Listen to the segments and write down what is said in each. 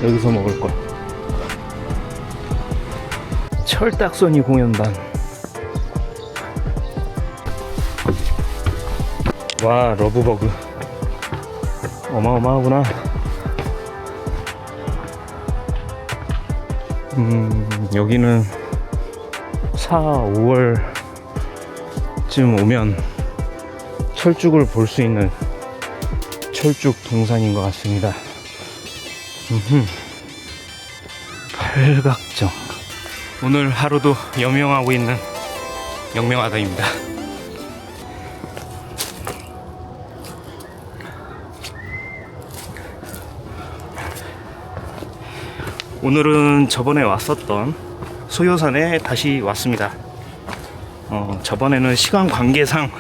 여기서 먹을 걸. 철딱서니 공연단. 와, 러브버그 어마어마하구나. 여기는 4, 5월쯤 오면 철쭉을 볼 수 있는 철쭉 동산인 것 같습니다. 팔각정. 오늘 하루도 여명하고 있는 영명하다입니다. 오늘은 저번에 왔었던 소요산에 다시 왔습니다. 저번에는 시간 관계상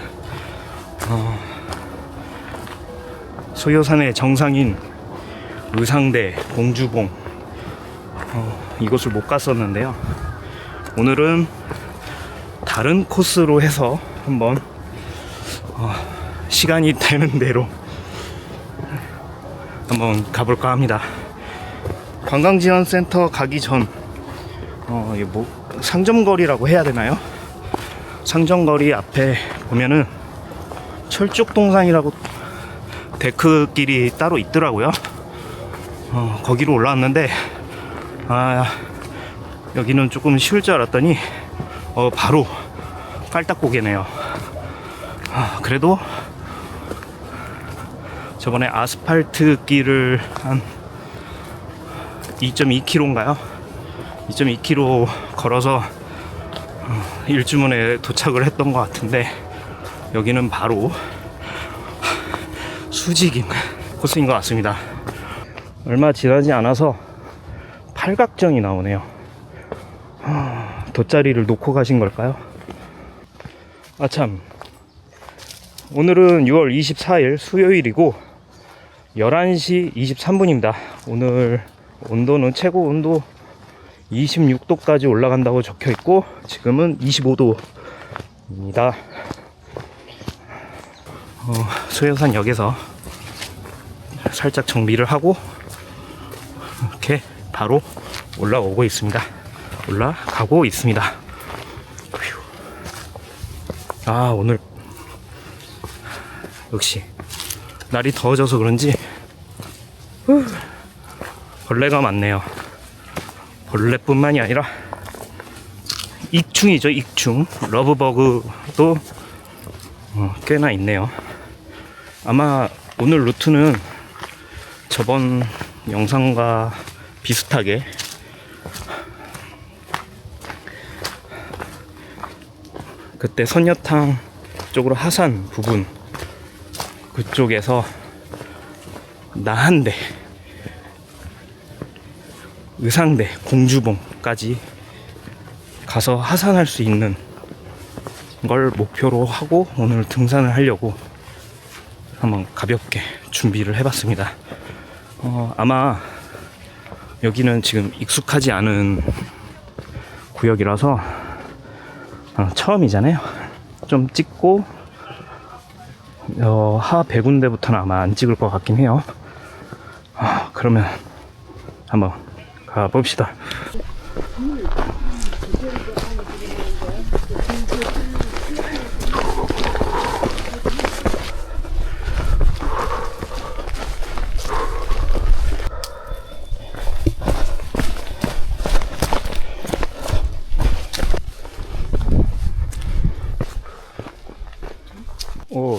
소요산의 정상인 의상대, 공주봉 이곳을 못 갔었는데요. 오늘은 다른 코스로 해서 한번 시간이 되는 대로 한번 가볼까 합니다. 관광지원센터 가기 전 이게 뭐 상점거리라고 해야 되나요? 상점거리 앞에 보면은 철쭉동산이라고 데크길이 따로 있더라고요. 거기로 올라왔는데 여기는 조금 쉬울 줄 알았더니 바로 깔딱고개네요. 그래도 저번에 아스팔트 길을 한 2.2km인가요? 2.2km 걸어서 일주문에 도착을 했던 것 같은데 여기는 바로 수직인 코스인 것 같습니다. 얼마 지나지 않아서 팔각정이 나오네요. 돗자리를 놓고 가신 걸까요? 아참, 오늘은 6월 24일 수요일이고 11시 23분입니다. 오늘 온도는 최고 온도 26도까지 올라간다고 적혀 있고 지금은 25도입니다. 소요산 역에서 살짝 정비를 하고 이렇게 바로 올라가고 있습니다. 오늘 역시 날이 더워져서 그런지 벌레가 많네요. 벌레뿐만이 아니라 익충이죠. 익충. 러브버그도 꽤나 있네요. 아마 오늘 루트는 저번 영상과 비슷하게 그때 선녀탕 쪽으로 하산 부분 그쪽에서 나한대, 의상대, 공주봉까지 가서 하산할 수 있는 걸 목표로 하고 오늘 등산을 하려고 한번 가볍게 준비를 해봤습니다. 아마 여기는 지금 익숙하지 않은 구역이라서 처음이잖아요. 좀 찍고 하 100군데부터는 아마 안 찍을 것 같긴 해요. 그러면 한번 가봅시다.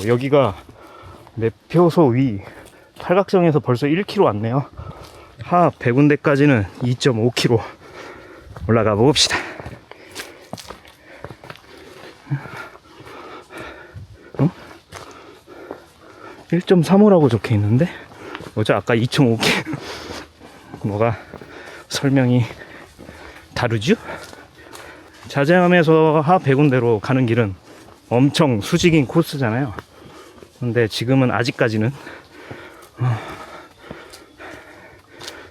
여기가 매표소 위 팔각정에서 벌써 1km 왔네요. 하 100군데까지는 2.5km 올라가 봅시다. 1.35라고 적혀 있는데 어제 아까 2.5km 뭐가 설명이 다르죠? 자제함에서 하 100군데로 가는 길은 엄청 수직인 코스잖아요. 근데 지금은 아직까지는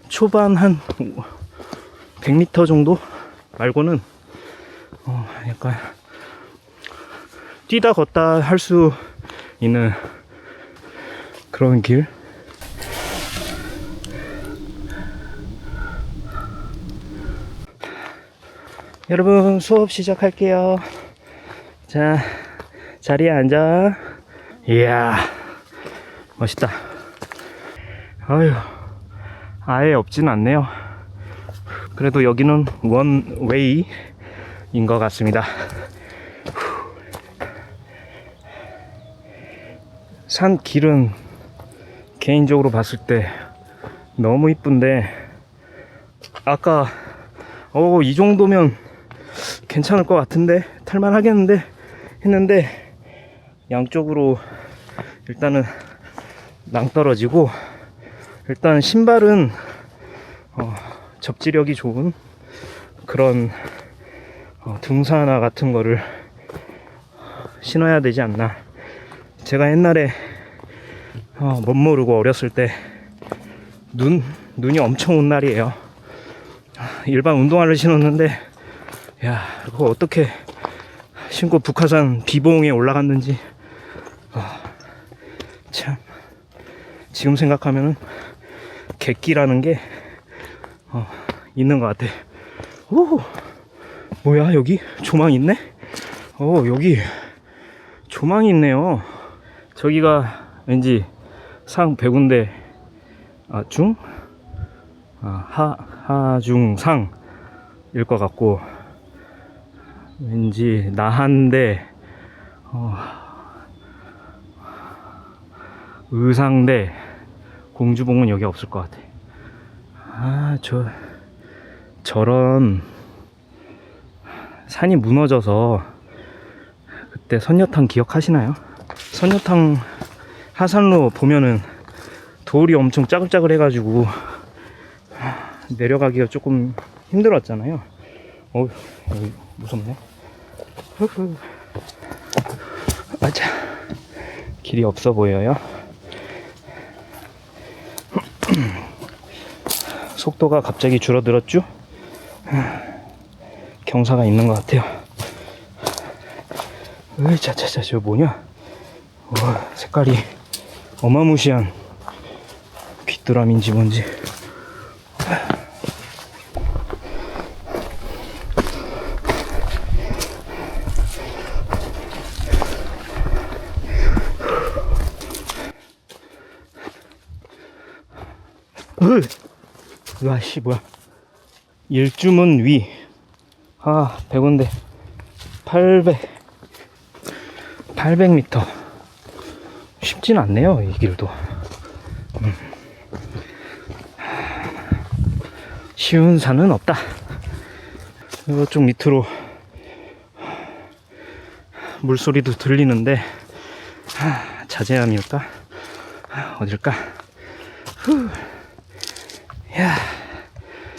초반 한 100m 정도 말고는 약간 뛰다 걷다 할 수 있는 그런 길. 여러분 수업 시작할게요. 자, 자리에 앉아. 이야, 멋있다. 아유, 아예 없진 않네요. 그래도 여기는 원웨이인 것 같습니다. 산 길은 개인적으로 봤을 때 너무 이쁜데, 아까 이 정도면 괜찮을 것 같은데, 탈만 하겠는데 했는데, 양쪽으로 일단은 낭떨어지고, 일단 신발은 접지력이 좋은 그런 등산화 같은 거를 신어야 되지 않나. 제가 옛날에 못 모르고 어렸을 때 눈이 엄청 온 날이에요. 일반 운동화를 신었는데, 야, 그거 어떻게 신고 북한산 비봉에 올라갔는지 참, 지금 생각하면은 객기라는 게 있는 것 같아. 오, 뭐야, 여기 조망 있네? 여기 조망이 있네요. 저기가 왠지 상 100군데 중? 하중상일 것 같고, 왠지 나한대, 의상대, 공주봉은 여기 없을 것 같아. 저런 산이 무너져서 그때 선녀탕 기억하시나요? 선녀탕 하산로 보면은 돌이 엄청 짜글짜글 해가지고 내려가기가 조금 힘들었잖아요. 여기 무섭네. 아차, 길이 없어 보여요. 속도가 갑자기 줄어들었죠? 경사가 있는 것 같아요. 차차차, 저 뭐냐? 색깔이 어마무시한 귀뚜라미인지 뭔지. 와씨, 뭐야. 일주문 위. 100원대 800m. 쉽진 않네요, 이 길도. 쉬운 산은 없다. 이쪽 밑으로 물소리도 들리는데, 자제함일까? 어딜까? 야,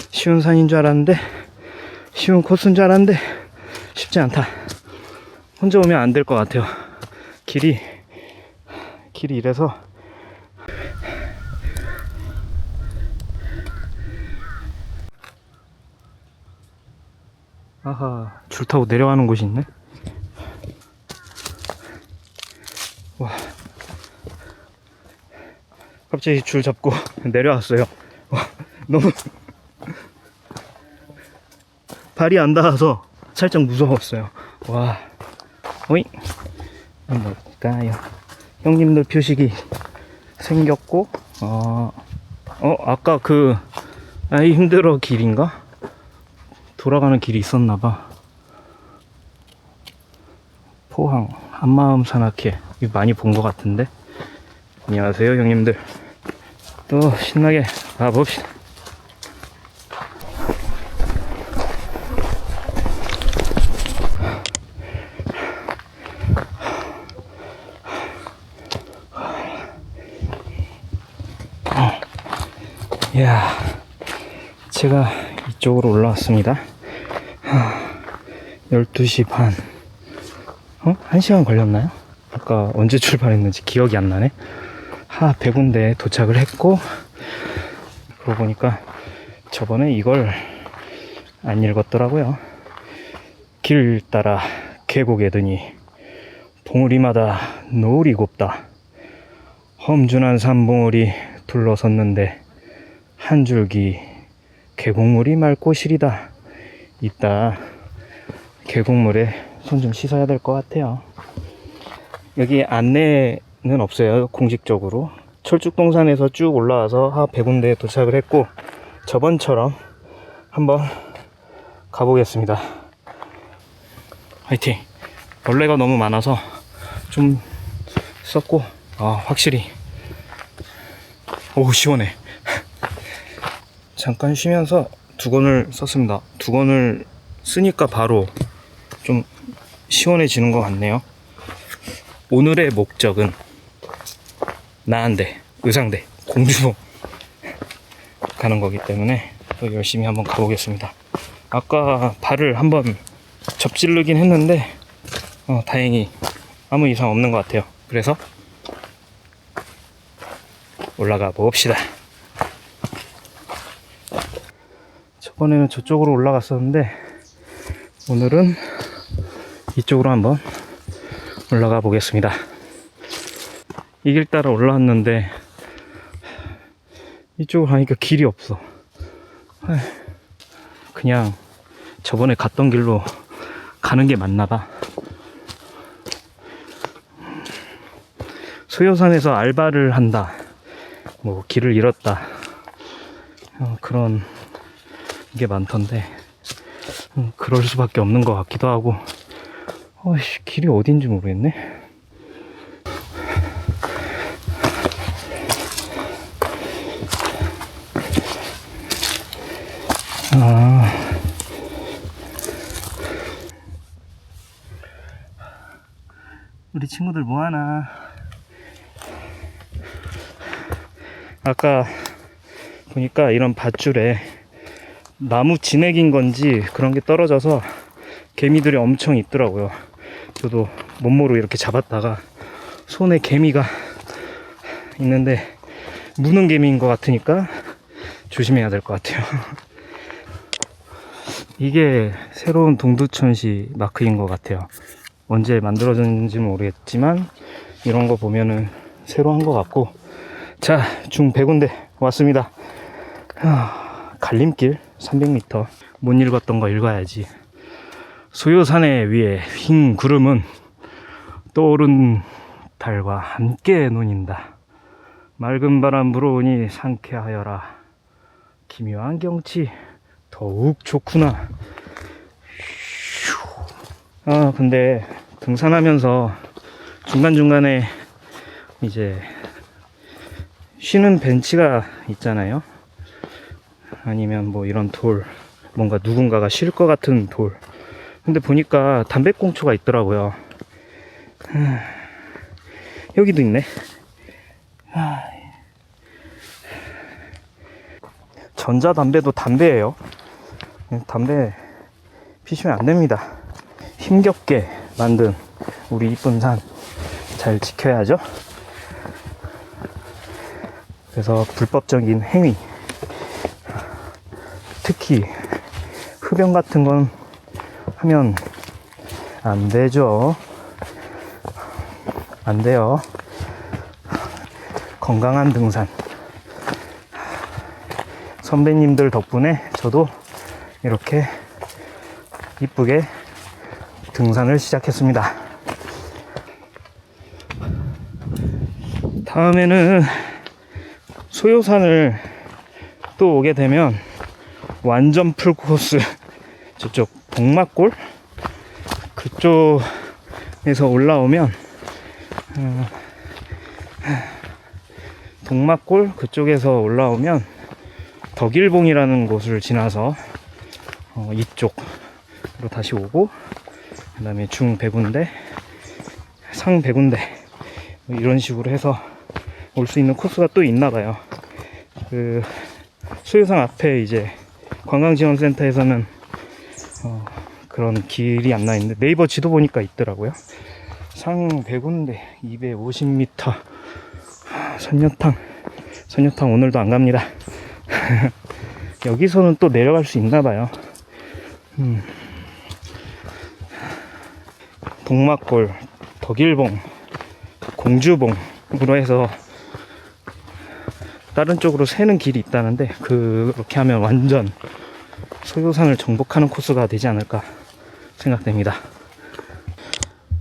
쉬운 산인 줄 알았는데, 쉬운 코스인 줄 알았는데 쉽지 않다. 혼자 오면 안 될 것 같아요. 길이 이래서. 줄 타고 내려가는 곳이 있네. 와, 갑자기 줄 잡고 내려왔어요. 너무 발이 안 닿아서 살짝 무서웠어요. 와, 뭘까요? 형님들 표식이 생겼고, 아까 그 아이 힘들어 길인가? 돌아가는 길이 있었나봐. 포항 한마음 산악회, 이거 많이 본 것 같은데. 안녕하세요, 형님들. 또 신나게 가봅시다. 이야, 제가 이쪽으로 올라왔습니다. 12시 반. 1시간 걸렸나요? 아까 언제 출발했는지 기억이 안 나네. 100군데에 도착을 했고, 그러고 보니까 저번에 이걸 안 읽었더라고요. 길 따라 계곡에 드니 봉우리마다 노을이 곱다. 험준한 산봉우리 둘러섰는데 한 줄기 계곡물이 맑고 시리다. 있다. 계곡물에 손 좀 씻어야 될 것 같아요. 여기 안내는 없어요, 공식적으로. 철쭉동산에서 쭉 올라와서 하 백운대에 도착을 했고, 저번처럼 한번 가보겠습니다. 화이팅! 벌레가 너무 많아서 좀 썼고, 확실히 오 시원해. 잠깐 쉬면서 두건을 썼습니다. 두건을 쓰니까 바로 좀 시원해지는 것 같네요. 오늘의 목적은 나한대, 의상대, 공주봉 가는 거기 때문에 또 열심히 한번 가보겠습니다. 아까 발을 한번 접질르긴 했는데 다행히 아무 이상 없는 것 같아요. 그래서 올라가 봅시다. 저번에는 저쪽으로 올라갔었는데 오늘은 이쪽으로 한번 올라가 보겠습니다. 이 길 따라 올라왔는데 이쪽으로 가니까 길이 없어. 그냥 저번에 갔던 길로 가는 게 맞나봐. 소요산에서 알바를 한다, 뭐 길을 잃었다, 그런 게 많던데 그럴 수밖에 없는 것 같기도 하고. 길이 어딘지 모르겠네. 우리 친구들 뭐하나. 아까 보니까 이런 밧줄에 나무 진액인 건지 그런 게 떨어져서 개미들이 엄청 있더라고요. 저도 몸모로 이렇게 잡았다가 손에 개미가 있는데 무는 개미인 것 같으니까 조심해야 될 것 같아요. 이게 새로운 동두천시 마크인 것 같아요. 언제 만들어졌는지 모르겠지만 이런 거 보면은 새로 한 것 같고. 자, 중백운대 왔습니다. 갈림길 300m. 못 읽었던 거 읽어야지. 소요산에 위에 흰 구름은 떠오른 달과 함께 논인다. 맑은 바람 불어오니 상쾌하여라. 기묘한 경치 더욱 좋구나. 근데 등산하면서 중간중간에 이제 쉬는 벤치가 있잖아요. 아니면 뭐 이런 돌, 뭔가 누군가가 쉴 것 같은 돌. 근데 보니까 담배꽁초가 있더라고요. 여기도 있네. 전자담배도 담배예요. 담배 피시면 안 됩니다. 힘겹게 만든 우리 이쁜 산 잘 지켜야죠. 그래서 불법적인 행위, 특히 흡연 같은 건 하면 안 되죠. 안 돼요. 건강한 등산. 선배님들 덕분에 저도 이렇게 이쁘게 등산을 시작했습니다. 다음에는 소요산을 또 오게 되면 완전 풀코스, 저쪽 복막골 그쪽에서 올라오면 복막골 그쪽에서 올라오면 덕일봉이라는 곳을 지나서 이쪽으로 다시 오고, 그 다음에 중백운대, 상백운대 이런 식으로 해서 올 수 있는 코스가 또 있나봐요. 그 소요산 앞에 이제 관광지원센터에서는 그런 길이 안 나 있는데 네이버 지도 보니까 있더라고요. 상백운대 250m. 선녀탕 오늘도 안 갑니다. 여기서는 또 내려갈 수 있나봐요. 복막골, 덕일봉, 공주봉으로 해서 다른 쪽으로 새는 길이 있다는데 그렇게 하면 완전 소요산을 정복하는 코스가 되지 않을까 생각됩니다.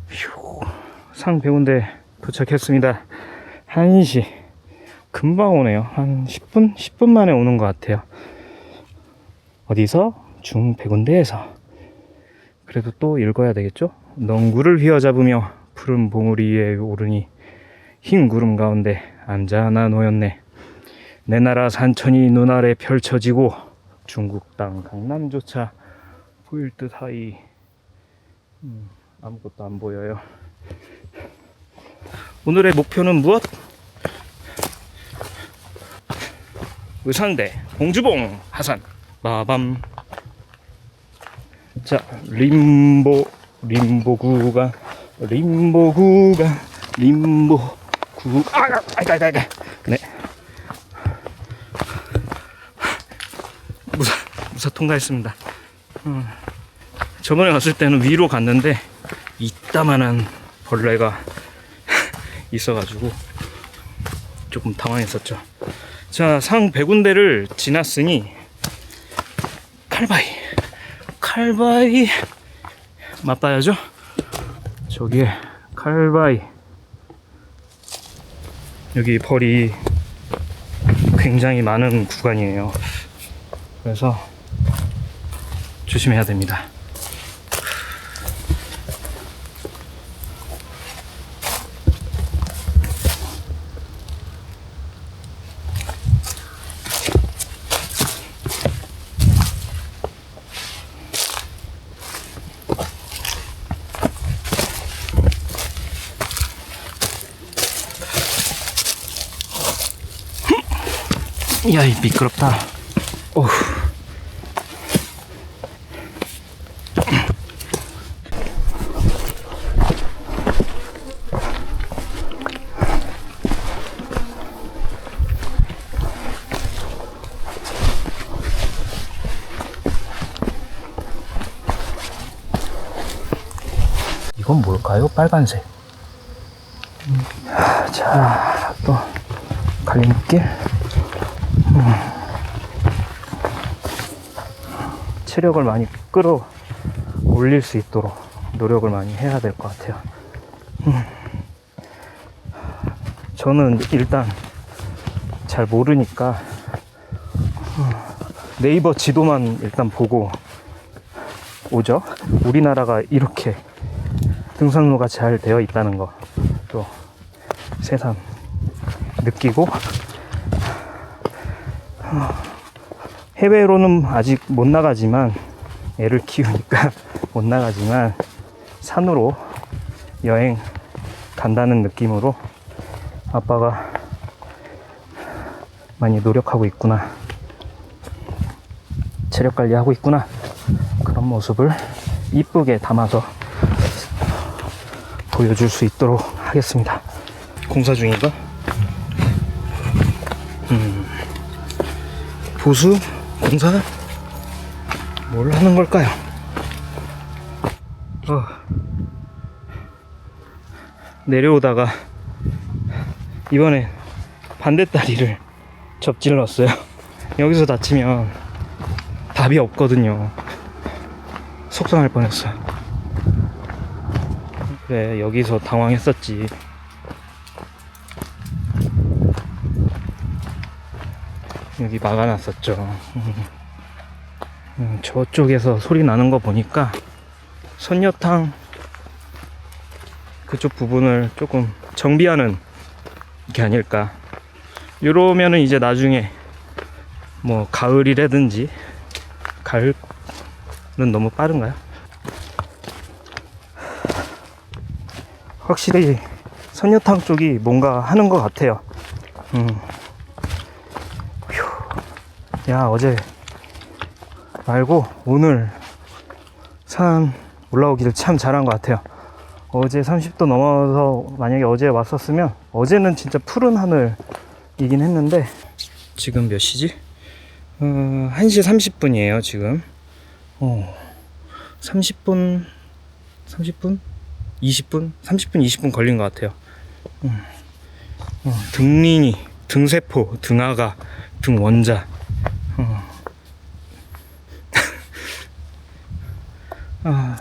휴, 상 100군데 도착했습니다. 1시. 금방 오네요. 한 10분? 10분 만에 오는 것 같아요. 어디서? 중 100군데에서. 그래도 또 읽어야 되겠죠? 넝구를 휘어잡으며 푸른 봉우리 위에 오르니 흰 구름 가운데 앉아 하나 놓였네. 내 나라 산천이 눈아래 펼쳐지고 중국 땅 강남조차 보일 듯 하이. 아무것도 안 보여요. 오늘의 목표는 무엇? 의상대 공주봉 하산 마밤. 자, 림보 구간 네. 무사 통과했습니다. 저번에 왔을 때는 위로 갔는데 이따만한 벌레가 있어가지고 조금 당황했었죠. 자, 상 100군데를 지났으니 칼바위 맛봐야죠. 저기에 칼바위. 여기 벌이 굉장히 많은 구간이에요. 그래서 조심해야 됩니다. 이야, 미끄럽다. 어후. 이건 뭘까요? 빨간색. 자, 또 갈림길. 체력을 많이 끌어 올릴 수 있도록 노력을 많이 해야 될 것 같아요. 저는 일단 잘 모르니까 네이버 지도만 일단 보고 오죠. 우리나라가 이렇게 등산로가 잘 되어 있다는 거 또 새삼 느끼고, 해외로는 아직 못 나가지만, 애를 키우니까 못 나가지만 산으로 여행 간다는 느낌으로 아빠가 많이 노력하고 있구나, 체력 관리하고 있구나, 그런 모습을 이쁘게 담아서 보여줄 수 있도록 하겠습니다. 공사 중인가? 보수? 공사? 뭘 하는 걸까요? 내려오다가 이번에 반대다리를 접질렀어요. 여기서 다치면 답이 없거든요. 속상할 뻔했어요. 그래, 여기서 당황했었지. 여기 막아놨었죠. 저쪽에서 소리 나는 거 보니까 선녀탕 그쪽 부분을 조금 정비하는 게 아닐까. 이러면은 이제 나중에 뭐 가을이라든지, 가을은 너무 빠른가요? 확실히 선녀탕 쪽이 뭔가 하는 것 같아요. 야, 어제 말고 오늘 산 올라오기를 참 잘한 것 같아요. 어제 30도 넘어서 만약에 어제 왔었으면, 어제는 진짜 푸른 하늘이긴 했는데, 지금 몇 시지? 1시 30분이에요 지금. 30분 20분 20분 걸린 것 같아요. 등린이, 등세포, 등하가, 등원자,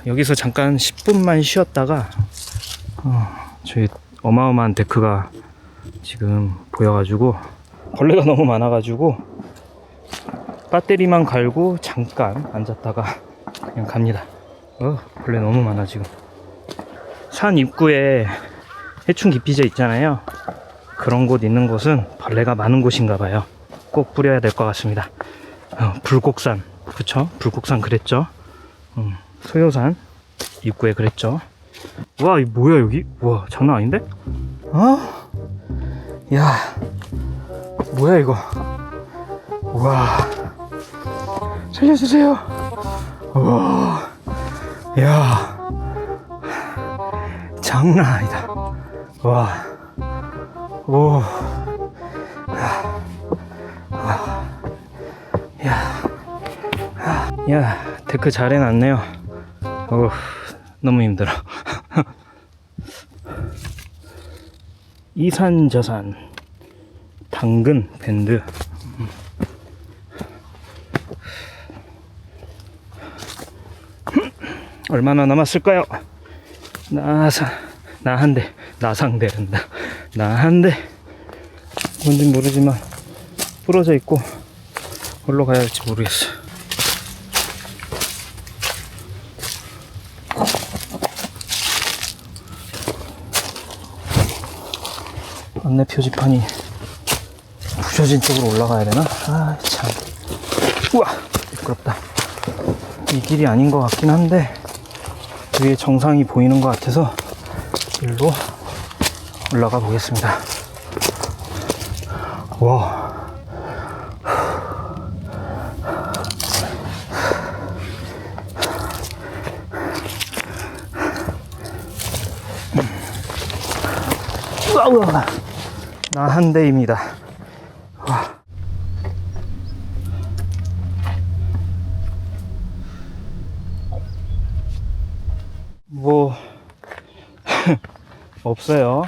여기서 잠깐 10분만 쉬었다가 저희 어마어마한 데크가 지금 보여가지고 벌레가 너무 많아가지고 배터리만 갈고 잠깐 앉았다가 그냥 갑니다. 벌레 너무 많아 지금. 산 입구에 해충 기피제 있잖아요. 그런 곳 있는 곳은 벌레가 많은 곳인가 봐요. 꼭 뿌려야 될 것 같습니다. 불곡산, 그쵸? 불곡산 그랬죠? 소요산 입구에 그랬죠? 와, 이 뭐야 여기? 와, 장난 아닌데? 야, 뭐야 이거? 와, 살려주세요. 와, 야, 장난 아니다. 와, 오, 야, 데크 잘 해놨네요. 너무 힘들어. 이산저산 당근 밴드. 얼마나 남았을까요? 나상대른다. 나한대 뭔진 모르지만 부러져 있고 어디로 가야 할지 모르겠어. 안내 표지판이 부셔진 쪽으로 올라가야 되나? 아, 참. 우와, 미끄럽다. 이 길이 아닌 것 같긴 한데 위에 정상이 보이는 것 같아서 일로 올라가 보겠습니다. 와. 우와. 나 한 대입니다. 와. 뭐 없어요.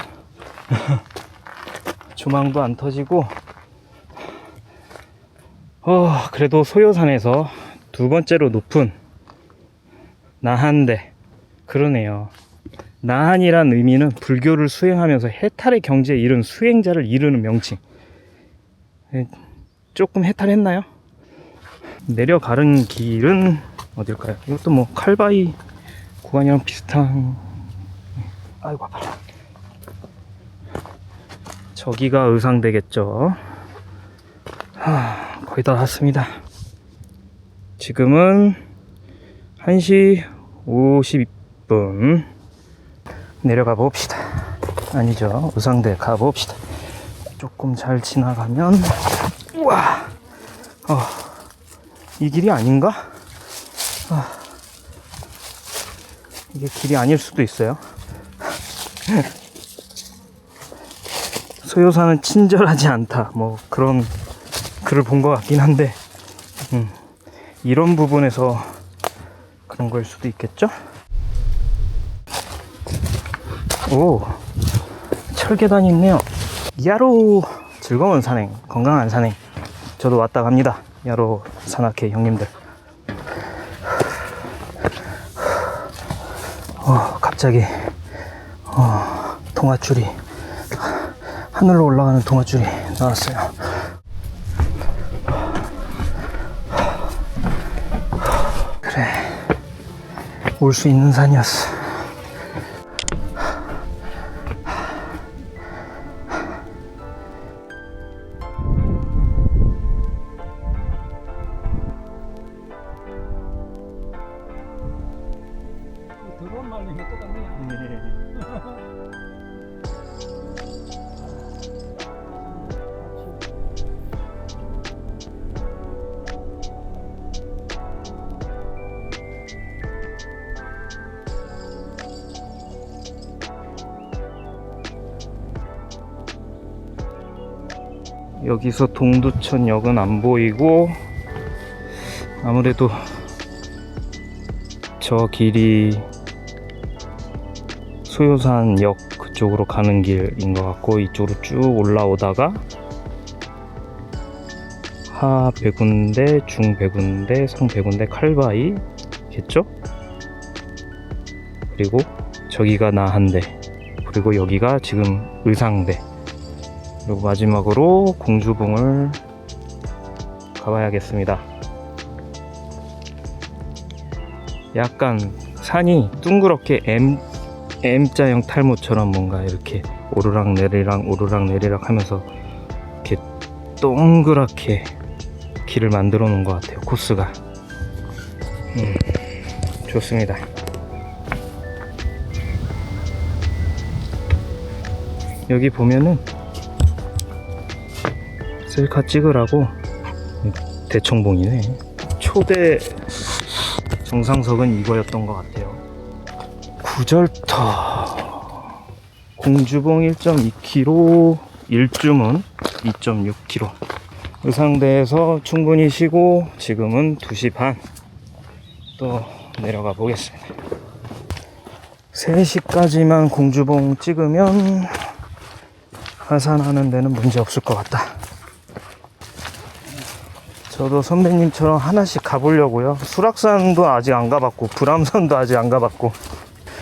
조망도 안 터지고 그래도 소요산에서 두 번째로 높은 나한대. 그러네요. 나한이란 의미는 불교를 수행하면서 해탈의 경지에 이른 수행자를 이르는 명칭. 조금 해탈했나요? 내려가는 길은 어딜까요? 이것도 뭐 칼바위 구간이랑 비슷한. 아이고 아파라. 저기가 의상되겠죠. 거의 다 왔습니다. 지금은 1시 52분. 내려가 봅시다. 아니죠, 의상대 가봅시다. 조금 잘 지나가면, 우와, 이 길이 아닌가? 이게 길이 아닐 수도 있어요. 소요산은 친절하지 않다, 뭐 그런 글을 본 것 같긴 한데, 이런 부분에서 그런 걸 수도 있겠죠? 오, 철계단이 있네요. 야로 즐거운 산행, 건강한 산행. 저도 왔다 갑니다. 야로 산악회 형님들. 갑자기 동아줄이, 하늘로 올라가는 동아줄이 나왔어요. 그래, 올 수 있는 산이었어. 드론 말린 게 똑같네요. 여기서 동두천역은 안 보이고, 아무래도 저 길이 소요산역 그쪽으로 가는 길인 것 같고, 이쪽으로 쭉 올라오다가 하 100군데, 중 100군데, 상 100군데 칼바위겠죠? 그리고 저기가 나한대, 그리고 여기가 지금 의상대, 그리고 마지막으로 공주봉을 가봐야겠습니다. 약간 산이 둥그렇게 M자형 탈모처럼 뭔가 이렇게 오르락 내리락 하면서 이렇게 동그랗게 길을 만들어 놓은 것 같아요. 코스가 좋습니다. 여기 보면은 셀카 찍으라고 대청봉이네. 초대 정상석은 이거였던 것 같아요. 구절터 공주봉 1.2km, 일주문 2.6km. 의상대에서 충분히 쉬고 지금은 2시 반. 또 내려가 보겠습니다. 3시까지만 공주봉 찍으면 하산하는 데는 문제 없을 것 같다. 저도 선배님처럼 하나씩 가보려고요. 수락산도 아직 안 가봤고 불암산도 아직 안 가봤고,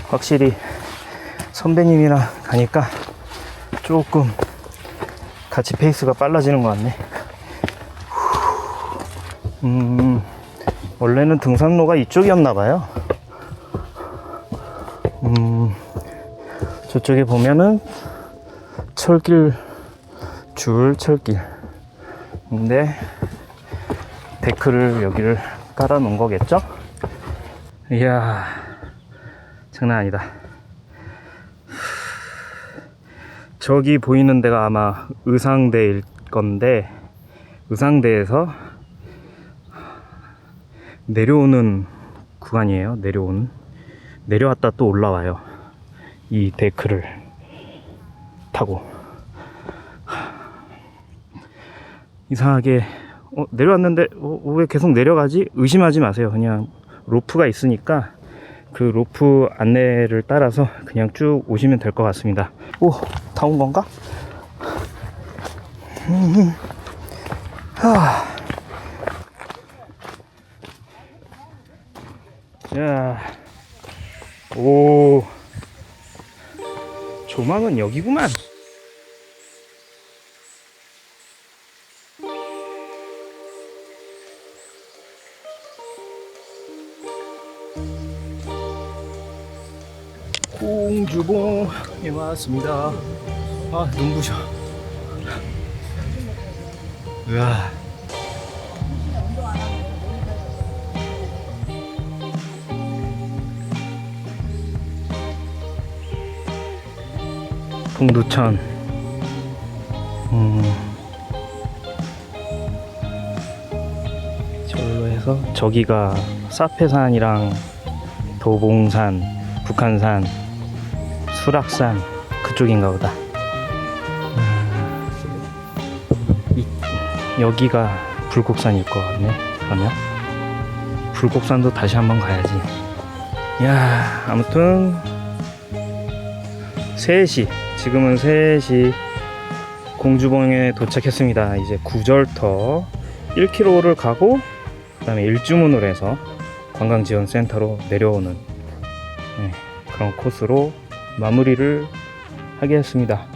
확실히 선배님이랑 가니까 조금 같이 페이스가 빨라지는 것 같네. 원래는 등산로가 이쪽이었나봐요. 저쪽에 보면은 철길, 줄 철길. 근데 데크를 여기를 깔아 놓은 거겠죠? 이야, 장난 아니다. 저기 보이는 데가 아마 의상대일 건데, 의상대에서 내려오는 구간이에요. 내려왔다 또 올라와요. 이 데크를 타고. 이상하게 내려왔는데 왜 계속 내려가지? 의심하지 마세요. 그냥 로프가 있으니까 그 로프 안내를 따라서 그냥 쭉 오시면 될 것 같습니다. 오, 다 온 건가? 자, 오, 조망은 여기구만. 공주봉에 왔습니다. 아, 눈부셔. 으아. 동두천. 저기로 해서 저기가 사페산이랑 도봉산, 북한산, 수락산 그쪽인가 보다. 여기가 불곡산일 것 같네. 그러면 불곡산도 다시 한번 가야지. 야, 아무튼 3시, 지금은 3시 공주봉에 도착했습니다. 이제 구절터 1km를 가고 그 다음에 일주문으로 해서 관광지원센터로 내려오는 그런 코스로 마무리를 하게 했습니다.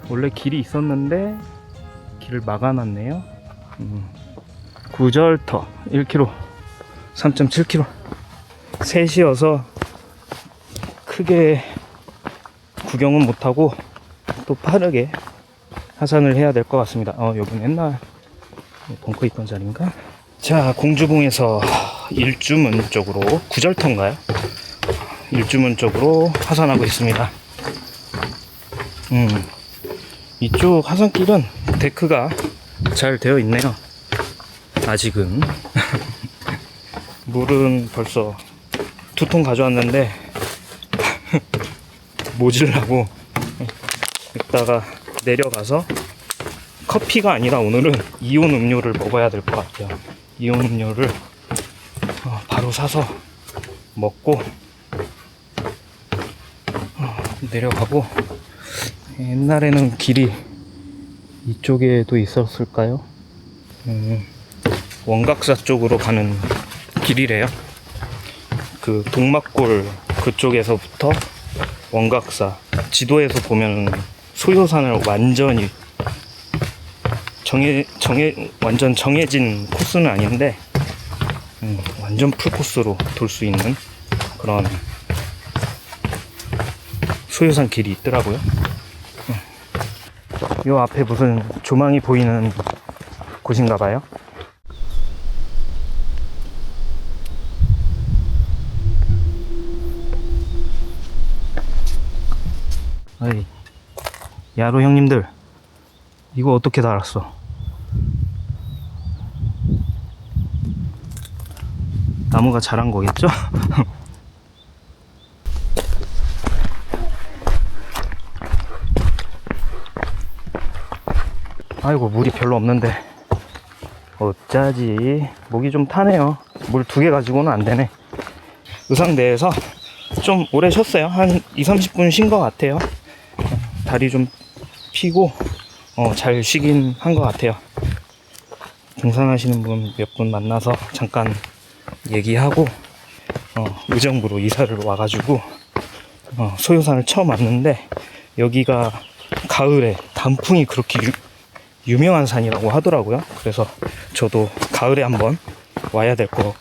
원래 길이 있었는데 길을 막아놨네요. 구절터 1km, 3.7km. 3시여서 크게 구경은 못하고 또 빠르게 하산을 해야 될 것 같습니다. 여긴 옛날 벙커 있던 자리인가? 자, 공주봉에서 일주문 쪽으로, 구절터인가요? 일주문 쪽으로 하산하고 있습니다. 이쪽 하산길은 데크가 잘 되어 있네요. 아직은. 물은 벌써 2통 가져왔는데 모질라고 이따가 내려가서 커피가 아니라 오늘은 이온 음료를 먹어야 될 것 같아요. 이온 음료를 바로 사서 먹고 내려가고. 옛날에는 길이 이쪽에도 있었을까요? 원각사 쪽으로 가는 길이래요. 그 동막골 그쪽에서부터 원각사, 지도에서 보면 소요산을 완전히 완전 정해진 코스는 아닌데 완전 풀코스로 돌 수 있는 그런 소요산 길이 있더라고요. 요 앞에 무슨 조망이 보이는 곳인가 봐요. 어이, 야로 형님들, 이거 어떻게 달았어? 나무가 자란 거겠죠? 아이고, 물이 별로 없는데 어쩌지. 목이 좀 타네요. 물 2개 가지고는 안 되네. 의상대에서 좀 오래 쉬었어요. 한 2-30분 쉰 것 같아요. 다리 좀 피고 잘 쉬긴 한 것 같아요. 등산하시는 분 몇 분 만나서 잠깐 얘기하고 의정부로 이사를 와가지고 소요산을 처음 왔는데, 여기가 가을에 단풍이 그렇게 유명한 산이라고 하더라고요. 그래서 저도 가을에 한번 와야 될 것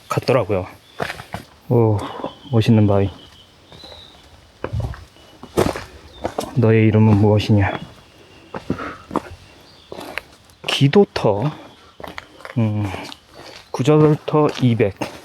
같더라고요. 오, 멋있는 바위. 너의 이름은 무엇이냐? 기도터, 구절터 200.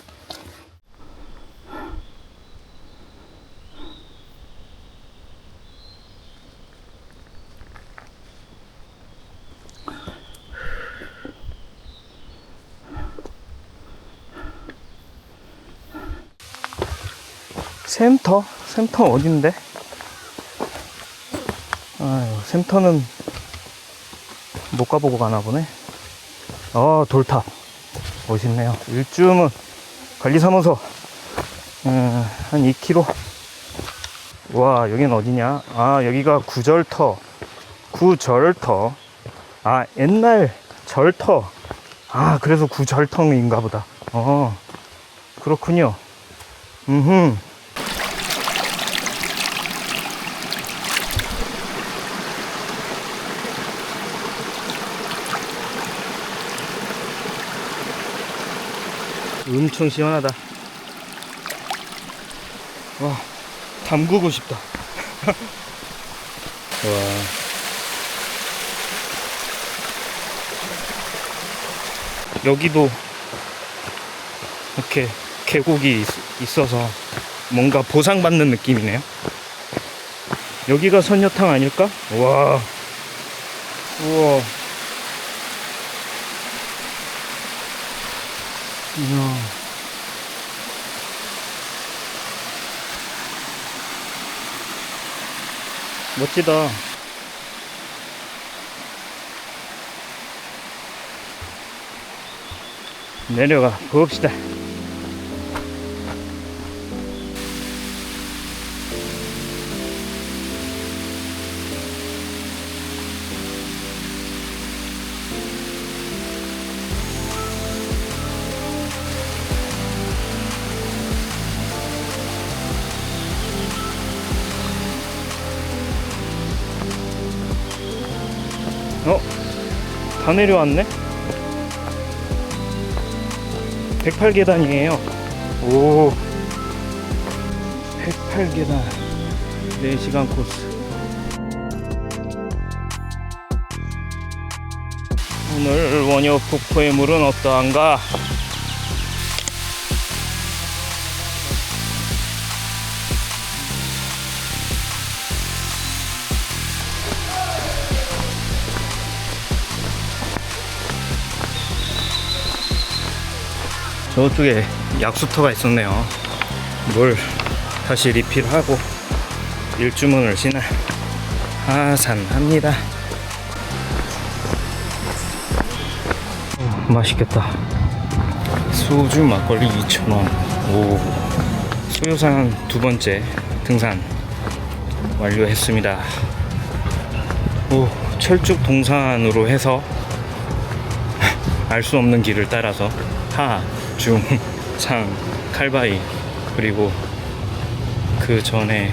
샘터 어딘데? 아유, 샘터는 못 가보고 가나 보네. 돌탑 멋있네요. 일주문 관리사무소. 한 2km. 와, 여긴 어디냐? 여기가 구절터. 옛날 절터. 그래서 구절터인가 보다. 그렇군요. 엄청 시원하다. 와, 담그고 싶다. 와, 여기도 이렇게 계곡이 있어서 뭔가 보상받는 느낌이네요. 여기가 선녀탕 아닐까? 와, 우와. 이야. 멋지다. 내려가 봅시다. 다 내려왔네? 108계단이에요. 오, 108계단 4시간 코스. 오늘 원효 폭포의 물은 어떠한가? 저쪽에 약수터가 있었네요. 물 다시 리필하고 일주문을 신을 하산합니다. 맛있겠다. 소주 막걸리 2,000원. 오, 소요산 2번째 등산 완료했습니다. 오, 철쭉 동산으로 해서 알 수 없는 길을 따라서 하, 중, 상, 칼바위 그리고 그 전에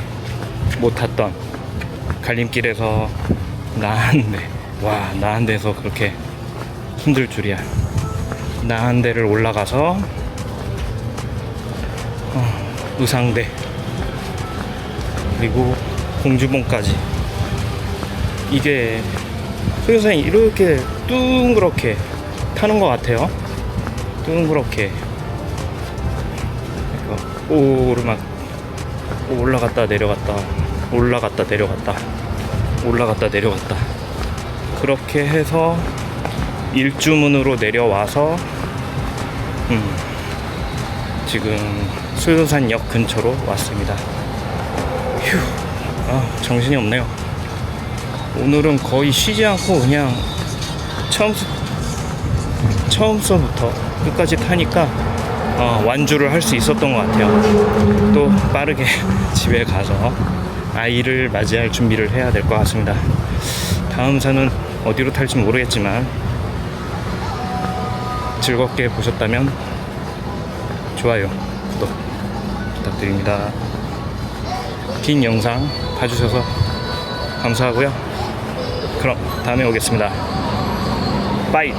못 탔던 갈림길에서 나한대, 와, 나한대에서 그렇게 힘들 줄이야. 나한대를 올라가서 의상대, 그리고 공주봉까지. 이게 소유산이 이렇게 둥그렇게 타는 것 같아요. 둥그렇게 오르막 올라갔다 내려갔다, 올라갔다 내려갔다, 올라갔다 내려갔다, 그렇게 해서 일주문으로 내려와서 지금 수요산역 근처로 왔습니다. 휴, 정신이 없네요. 오늘은 거의 쉬지 않고 그냥 처음서부터 끝까지 타니까 완주를 할 수 있었던 것 같아요. 또 빠르게 집에 가서 아이를 맞이할 준비를 해야 될 것 같습니다. 다음 산은 어디로 탈지 모르겠지만 즐겁게 보셨다면 좋아요, 구독 부탁드립니다. 긴 영상 봐주셔서 감사하고요. 그럼 다음에 오겠습니다. 빠이.